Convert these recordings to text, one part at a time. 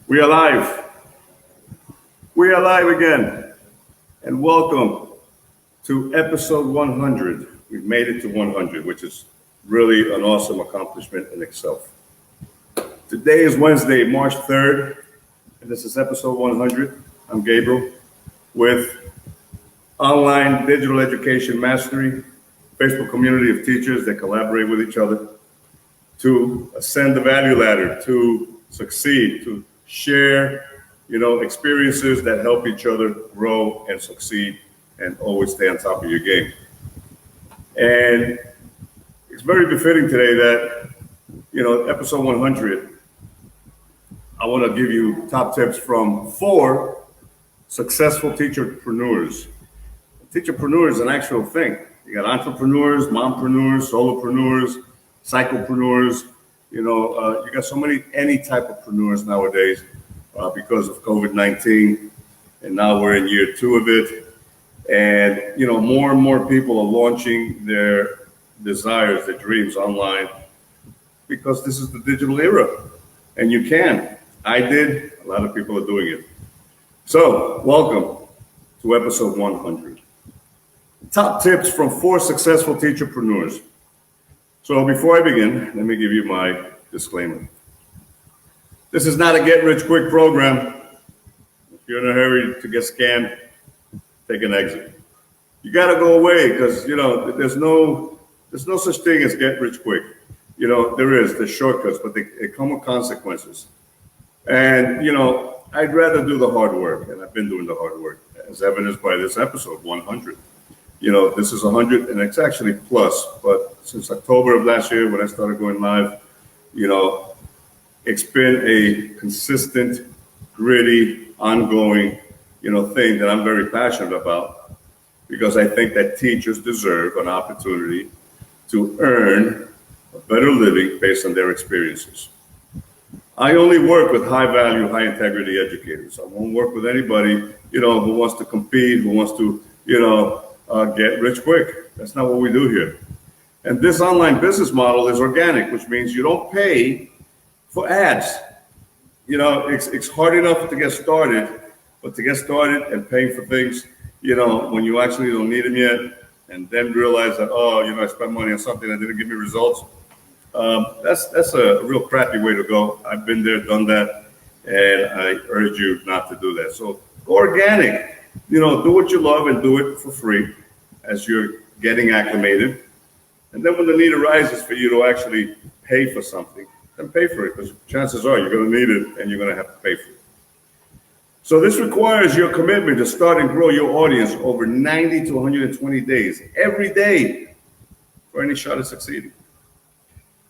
We are live. We are live again. And welcome to episode 100. We've made it to 100, which is really an awesome accomplishment in itself. Today is Wednesday, March 3rd, and this is episode 100. I'm Gabriel with Online Digital Education Mastery, Facebook community of teachers that collaborate with each other to ascend the value ladder, to succeed, to share, experiences that help each other grow and succeed and always stay on top of your game. And it's very befitting today that, episode 100, I want to give you top tips from 4 successful teacherpreneurs. Teacherpreneur is an actual thing. You got entrepreneurs, mompreneurs, solopreneurs, psychopreneurs. You got so many, any type of preneurs nowadays because of COVID-19. And now we're in year 2 of it. And, more and more people are launching their desires, their dreams online because this is the digital era. And you can. I did. A lot of people are doing it. So welcome to episode 100. Top tips from 4 successful teacherpreneurs. So before I begin, let me give you my disclaimer. This is not a get-rich-quick program. If you're in a hurry to get scammed, take an exit. You got to go away because, there's no such thing as get-rich-quick. There's shortcuts, but they come with consequences. And, I'd rather do the hard work, and I've been doing the hard work, as evidenced by this episode, 100. This is 100, and it's actually plus, but since October of last year when I started going live, it's been a consistent, gritty, ongoing, thing that I'm very passionate about because I think that teachers deserve an opportunity to earn a better living based on their experiences. I only work with high-value, high-integrity educators. I won't work with anybody, who wants to compete, who wants to, get rich quick. That's not what we do here. And this online business model is organic, which means you don't pay for ads. It's hard enough to get started, but to get started and paying for things, when you actually don't need them yet, and then realize that, I spent money on something that didn't give me results. That's a real crappy way to go. I've been there, done that, and I urge you not to do that. So go organic. Do what you love and do it for free as you're getting acclimated. And then when the need arises for you to actually pay for something, then pay for it because chances are you're going to need it and you're going to have to pay for it. So this requires your commitment to start and grow your audience over 90 to 120 days, every day, for any shot at succeeding.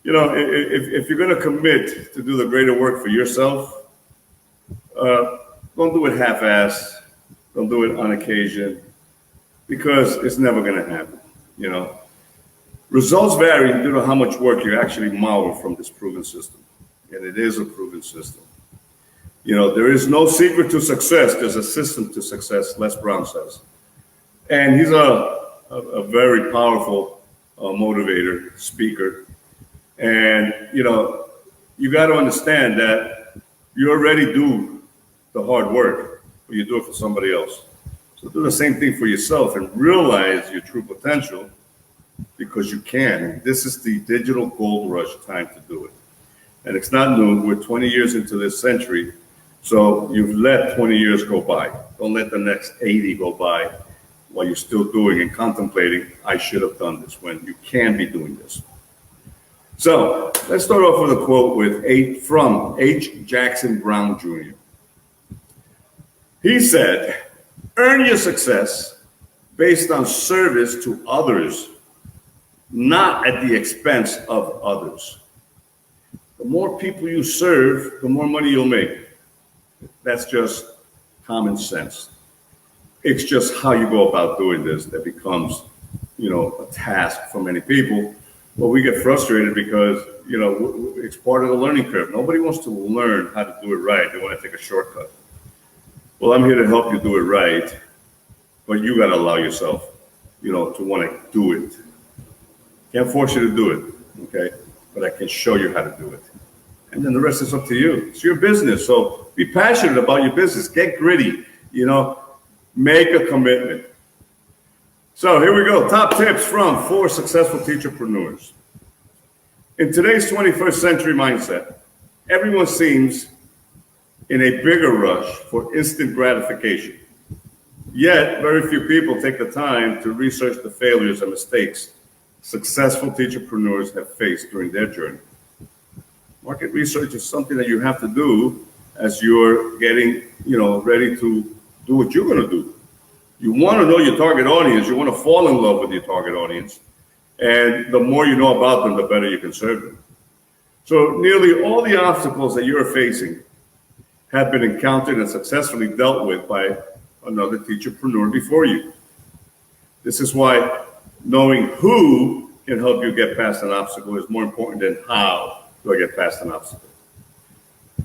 If you're going to commit to do the greater work for yourself, don't do it half-assed. Don't do it on occasion because it's never going to happen. Results vary due to how much work you actually model from this proven system. And it is a proven system. There is no secret to success. There's a system to success, Les Brown says. And he's a very powerful motivator, speaker. And, you got to understand that you already do the hard work. But you do it for somebody else. So do the same thing for yourself and realize your true potential because you can. This is the digital gold rush time to do it. And it's not new. We're 20 years into this century. So you've let 20 years go by. Don't let the next 80 go by while you're still doing and contemplating, I should have done this, when you can be doing this. So let's start off with a quote from H. Jackson Brown Jr. He said, earn your success based on service to others, not at the expense of others. The more people you serve, the more money you'll make. That's just common sense. It's just how you go about doing this that becomes, a task for many people. Well, we get frustrated because, it's part of the learning curve. Nobody wants to learn how to do it right. They want to take a shortcut. Well, I'm here to help you do it right, but you got to allow yourself, to want to do it. Can't force you to do it, okay? But I can show you how to do it. and then the rest is up to you. It's your business. So be passionate about your business. Get gritty, make a commitment. So here we go. Top tips from 4 successful teacherpreneurs. In today's 21st century mindset, everyone seems in a bigger rush for instant gratification. Yet, very few people take the time to research the failures and mistakes successful teacherpreneurs have faced during their journey. Market research is something that you have to do as you're getting, ready to do what you're going to do. You want to know your target audience. You want to fall in love with your target audience. And the more you know about them, the better you can serve them. So nearly all the obstacles that you're facing have been encountered and successfully dealt with by another teacherpreneur before you. This is why knowing who can help you get past an obstacle is more important than how do I get past an obstacle.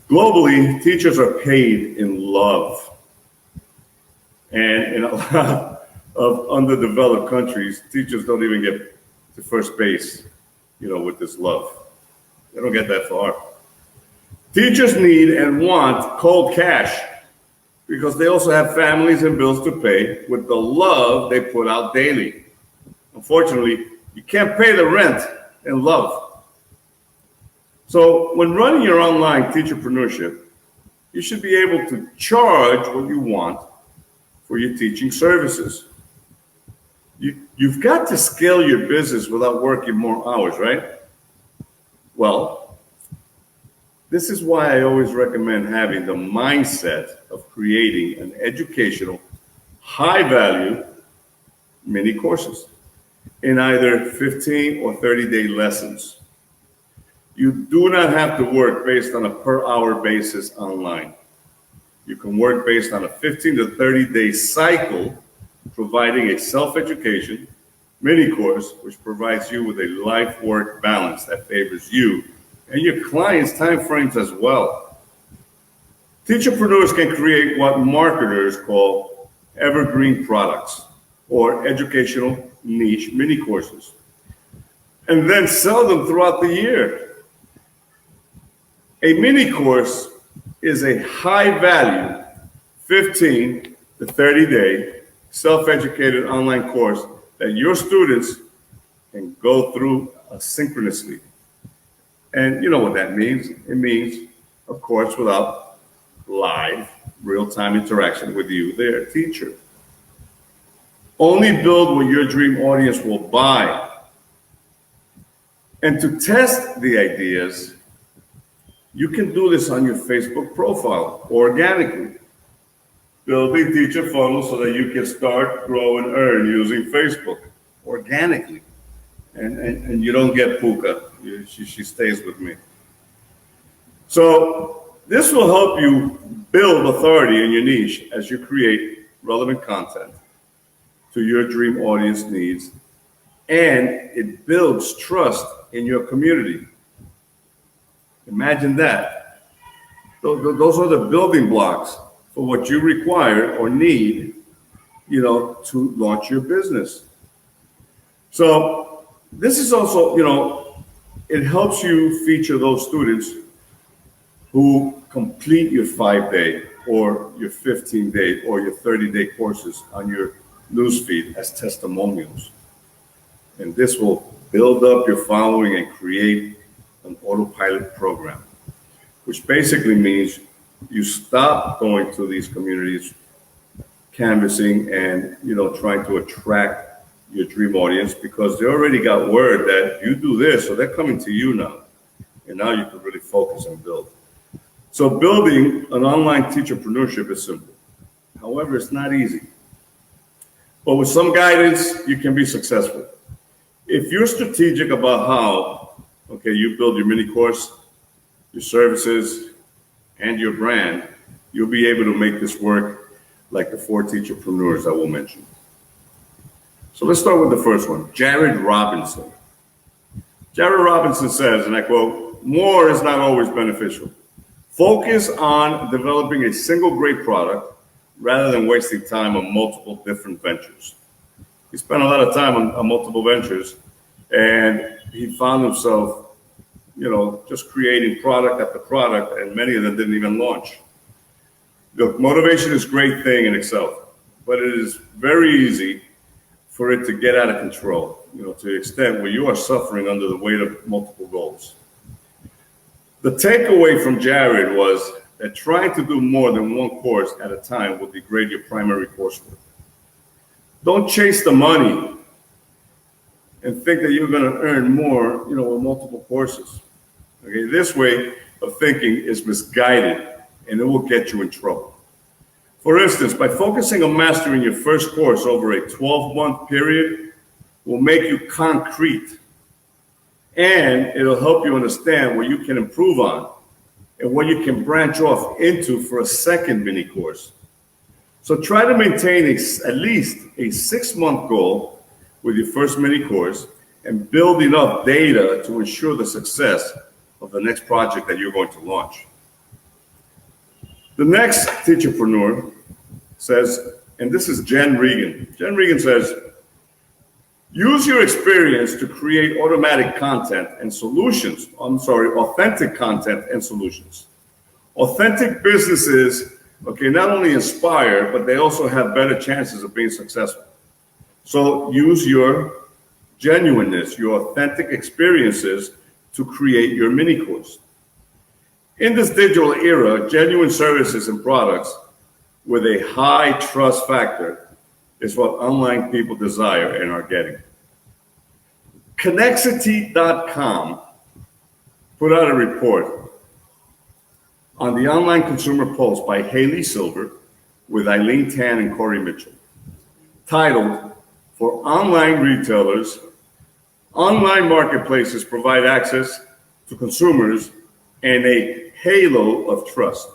Globally, teachers are paid in love. And in a lot of underdeveloped countries, teachers don't even get to first base, with this love. They don't get that far. Teachers need and want cold cash because they also have families and bills to pay with the love they put out daily. Unfortunately, you can't pay the rent in love. So when running your online teacherpreneurship, you should be able to charge what you want for your teaching services. You've got to scale your business without working more hours, right? Well, this is why I always recommend having the mindset of creating an educational, high-value mini courses in either 15 or 30-day lessons. You do not have to work based on a per-hour basis online. You can work based on a 15 to 30-day cycle, providing a self-education mini course, which provides you with a life-work balance that favors you and your clients' timeframes as well. Teacherpreneurs can create what marketers call evergreen products or educational niche mini courses, and then sell them throughout the year. A mini course is a high-value 15 to 30-day self-educated online course that your students can go through asynchronously. And you know what that means. It means, of course, without live, real-time interaction with you, their teacher. Only build what your dream audience will buy. And to test the ideas, you can do this on your Facebook profile organically. Building Teacherfunnels so that you can start, grow, and earn using Facebook organically. And you don't get Puka. She stays with me. So this will help you build authority in your niche as you create relevant content to your dream audience needs, and it builds trust in your community. Imagine that. Those are the building blocks for what you require or need, to launch your business. So this is also, it helps you feature those students who complete your 5-day or your 15-day or your 30-day courses on your newsfeed as testimonials. And this will build up your following and create an autopilot program, which basically means you stop going to these communities, canvassing and, trying to attract your dream audience because they already got word that you do this, so they're coming to you now. And now you can really focus and build. So building an online teacherpreneurship is simple. However, it's not easy. But with some guidance, you can be successful. If you're strategic about how, you build your mini course, your services, and your brand, you'll be able to make this work like the 4 teacherpreneurs I will mention. So let's start with the first one, Jared Robinson. Jared Robinson says, and I quote, "More is not always beneficial. Focus on developing a single great product rather than wasting time on multiple different ventures." He spent a lot of time on multiple ventures, and he found himself, just creating product after product, and many of them didn't even launch. Look, motivation is a great thing in itself, but it is very easy for it to get out of control, to the extent where you are suffering under the weight of multiple goals. The takeaway from Jared was that trying to do more than one course at a time will degrade your primary coursework. Don't chase the money and think that you're going to earn more, with multiple courses. Okay, this way of thinking is misguided, and it will get you in trouble. For instance, by focusing on mastering your first course over a 12-month period will make you concrete, and it'll help you understand what you can improve on and what you can branch off into for a second mini course. So try to maintain at least a 6-month goal with your first mini course and build enough data to ensure the success of the next project that you're going to launch. The next teacherpreneur says, and this is Jen Regan. Jen Regan says, use your experience to create authentic content and solutions. Authentic businesses, not only inspire, but they also have better chances of being successful. So use your genuineness, your authentic experiences to create your mini course. In this digital era, genuine services and products with a high trust factor is what online people desire and are getting. Connexity.com put out a report on the online consumer pulse by Haley Silver with Eileen Tan and Corey Mitchell, titled, "For Online Retailers, Online Marketplaces Provide Access to Consumers and a Halo of Trust."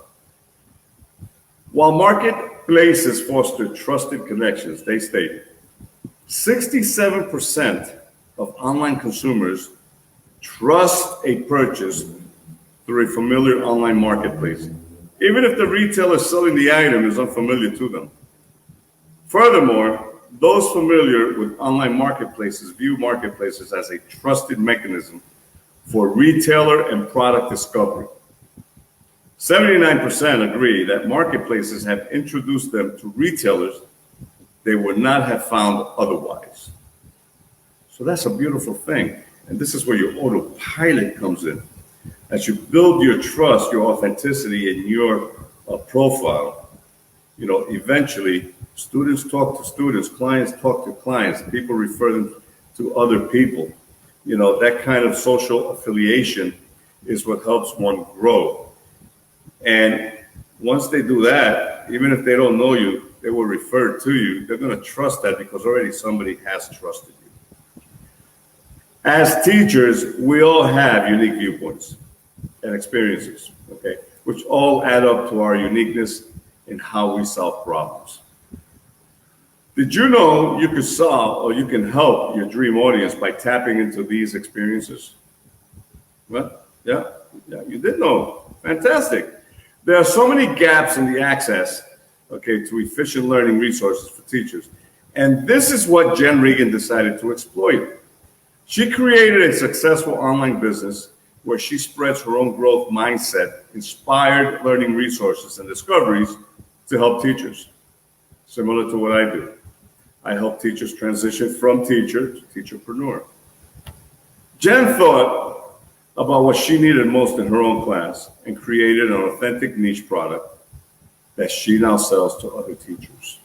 While marketplaces foster trusted connections, they state 67% of online consumers trust a purchase through a familiar online marketplace, even if the retailer selling the item is unfamiliar to them. Furthermore, those familiar with online marketplaces view marketplaces as a trusted mechanism for retailer and product discovery. 79% agree that marketplaces have introduced them to retailers they would not have found otherwise. So that's a beautiful thing. And this is where your autopilot comes in. As you build your trust, your authenticity, and your profile, eventually students talk to students, clients talk to clients, people refer them to other people. That kind of social affiliation is what helps one grow. And once they do that, even if they don't know you, they will refer to you. They're going to trust that because already somebody has trusted you. As teachers, we all have unique viewpoints and experiences, which all add up to our uniqueness in how we solve problems. Did you know you could solve or you can help your dream audience by tapping into these experiences? Well, yeah, you did know. Fantastic. There are so many gaps in the access, to efficient learning resources for teachers. And this is what Jen Regan decided to exploit. She created a successful online business where she spreads her own growth mindset, inspired learning resources and discoveries to help teachers. Similar to what I do. I help teachers transition from teacher to teacherpreneur. Jen thought about what she needed most in her own class and created an authentic niche product that she now sells to other teachers.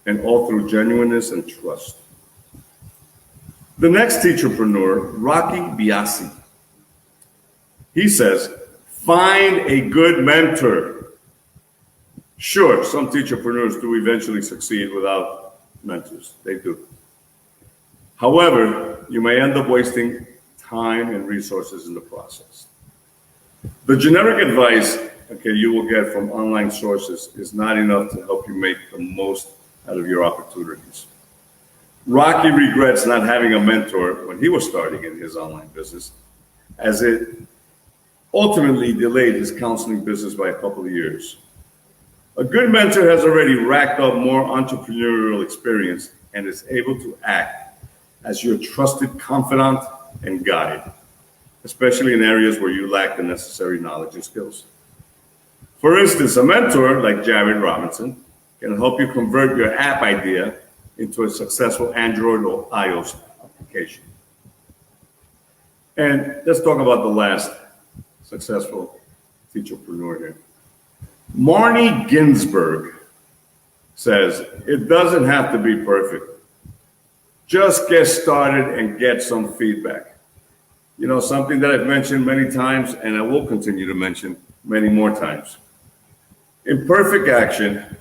And all through genuineness and trust. The next teacherpreneur, Rocky Biasi. He says, find a good mentor. Sure, some teacherpreneurs do eventually succeed without mentors. They do. However, you may end up wasting time and resources in the process. The generic advice, you will get from online sources is not enough to help you make the most out of your opportunities. Rocky regrets not having a mentor when he was starting in his online business, as it ultimately delayed his counseling business by a couple of years. A good mentor has already racked up more entrepreneurial experience and is able to act as your trusted confidant and guide. especially in areas where you lack the necessary knowledge and skills. For instance, a mentor like Jared Robinson can help you convert your app idea into a successful Android or iOS application. And let's talk about the last successful teacherpreneur here. Marty Ginsberg says, it doesn't have to be perfect. Just get started and get some feedback. You know, something that I've mentioned many times, and I will continue to mention many more times. Imperfect action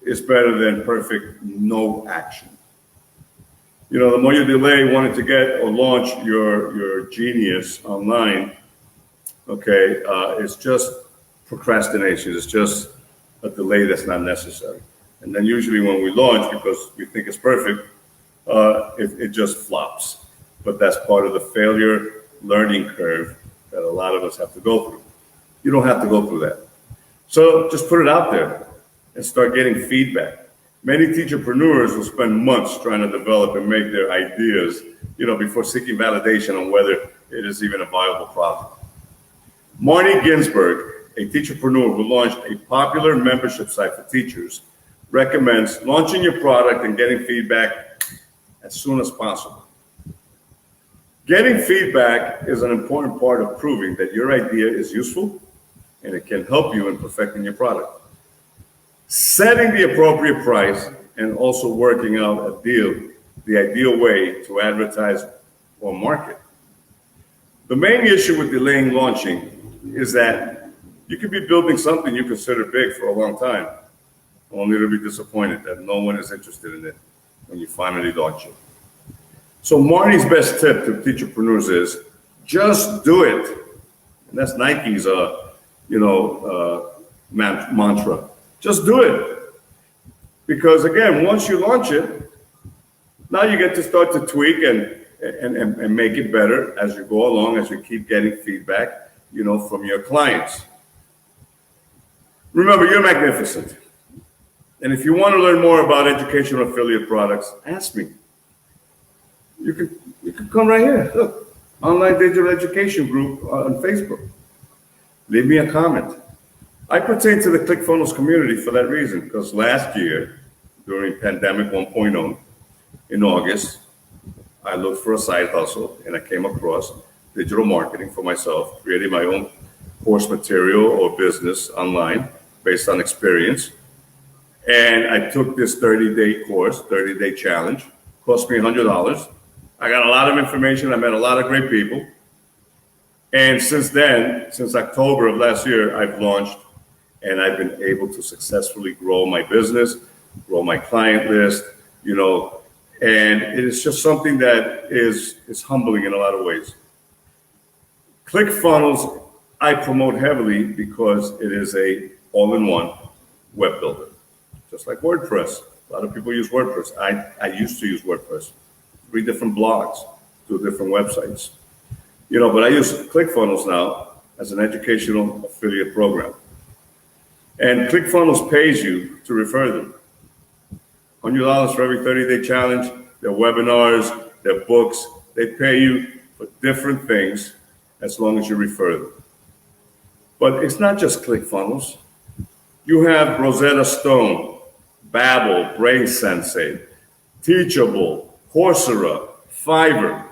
is better than perfect no action. You know, the more you delay wanting to get or launch your genius online, okay, it's just procrastination. It's just a delay that's not necessary. And then usually when we launch, because we think it's perfect, it just flops. But that's part of the failure learning curve that a lot of us have to go through. You don't have to go through that. So just put it out there and start getting feedback. Many teacherpreneurs will spend months trying to develop and make their ideas, you know, before seeking validation on whether it is even a viable product. Marty Ginsberg, a teacherpreneur who launched a popular membership site for teachers, recommends launching your product and getting feedback as soon as possible. Getting feedback is an important part of proving that your idea is useful and it can help you in perfecting your product. Setting the appropriate price and also working out the ideal way to advertise or market. The main issue with delaying launching is that you could be building something you consider big for a long time, only to be disappointed that no one is interested in it when you finally launch it. So Marty's best tip to teacherpreneurs is just do it. And that's Nike's, mantra. Just do it. Because again, once you launch it, now you get to start to tweak and make it better as you go along, as you keep getting feedback, you know, from your clients. Remember, you're magnificent. And if you want to learn more about educational affiliate products, ask me. You can come right here. Look, Online Digital Education Group on Facebook. Leave me a comment. I pertain to the ClickFunnels community for that reason, because last year, during Pandemic 1.0, in August, I looked for a side hustle and I came across digital marketing for myself, creating my own course material or business online based on experience. And I took this 30-day course, 30-day challenge, cost me $100. I got a lot of information. I met a lot of great people. And since then, since October of last year, I've launched and I've been able to successfully grow my business, grow my client list, you know, and it is just something that is humbling in a lot of ways. ClickFunnels, I promote heavily because it is a all-in-one web builder, just like WordPress. A lot of people use WordPress. I used to use WordPress, 3 different blogs, 2 different websites. You know, but I use ClickFunnels now as an educational affiliate program. And ClickFunnels pays you to refer them. $100 for every 30-day challenge, their webinars, their books, they pay you for different things as long as you refer them. But it's not just ClickFunnels. You have Rosetta Stone, Babbel, Brain Sensei, Teachable, Coursera, Fiverr.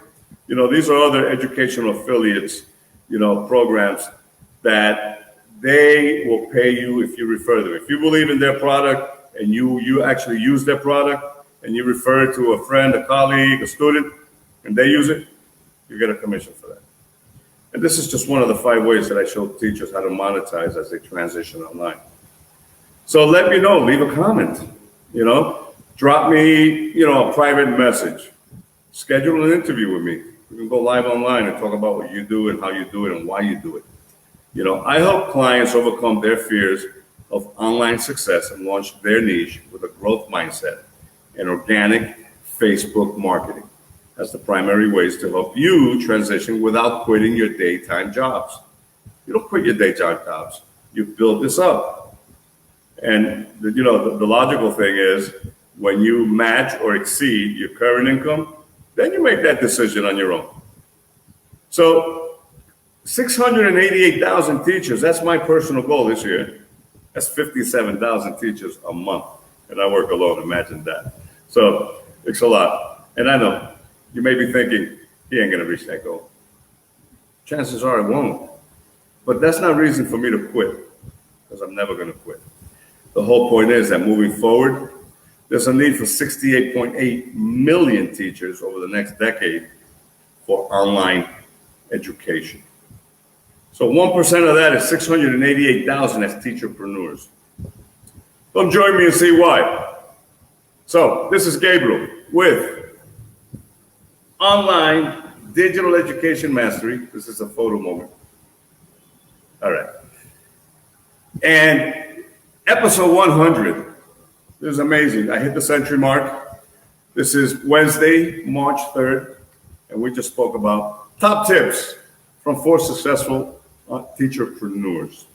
You know, these are other educational affiliates, you know, programs that they will pay you if you refer them. If you believe in their product and you actually use their product and you refer to a friend, a colleague, a student, and they use it, you get a commission for that. And this is just one of the 5 ways that I show teachers how to monetize as they transition online. So let me know, leave a comment, you know, drop me, you know, a private message, schedule an interview with me. We can go live online and talk about what you do and how you do it and why you do it. You know, I help clients overcome their fears of online success and launch their niche with a growth mindset and organic Facebook marketing as the primary ways to help you transition without quitting your daytime jobs. You don't quit your daytime jobs. You build this up. And, you know, the logical thing is when you match or exceed your current income, then you make that decision on your own. So 688,000 teachers. That's my personal goal this year. That's 57,000 teachers a month. And I work alone, imagine that. So it's a lot. And I know you may be thinking, he ain't gonna reach that goal. Chances are I won't. But that's not reason for me to quit, because I'm never gonna quit. The whole point is that moving forward, there's a need for 68.8 million teachers over the next decade for online education. So 1% of that is 688,000 as teacherpreneurs. Come join me and see why. So this is Gabriel with Online Digital Education Mastery. This is a photo moment. All right. And episode 100. This is amazing. I hit the century mark. This is Wednesday, March 3rd. And we just spoke about top tips from 4 successful teacherpreneurs.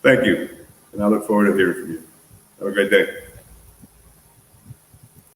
Thank you. And I look forward to hearing from you. Have a great day.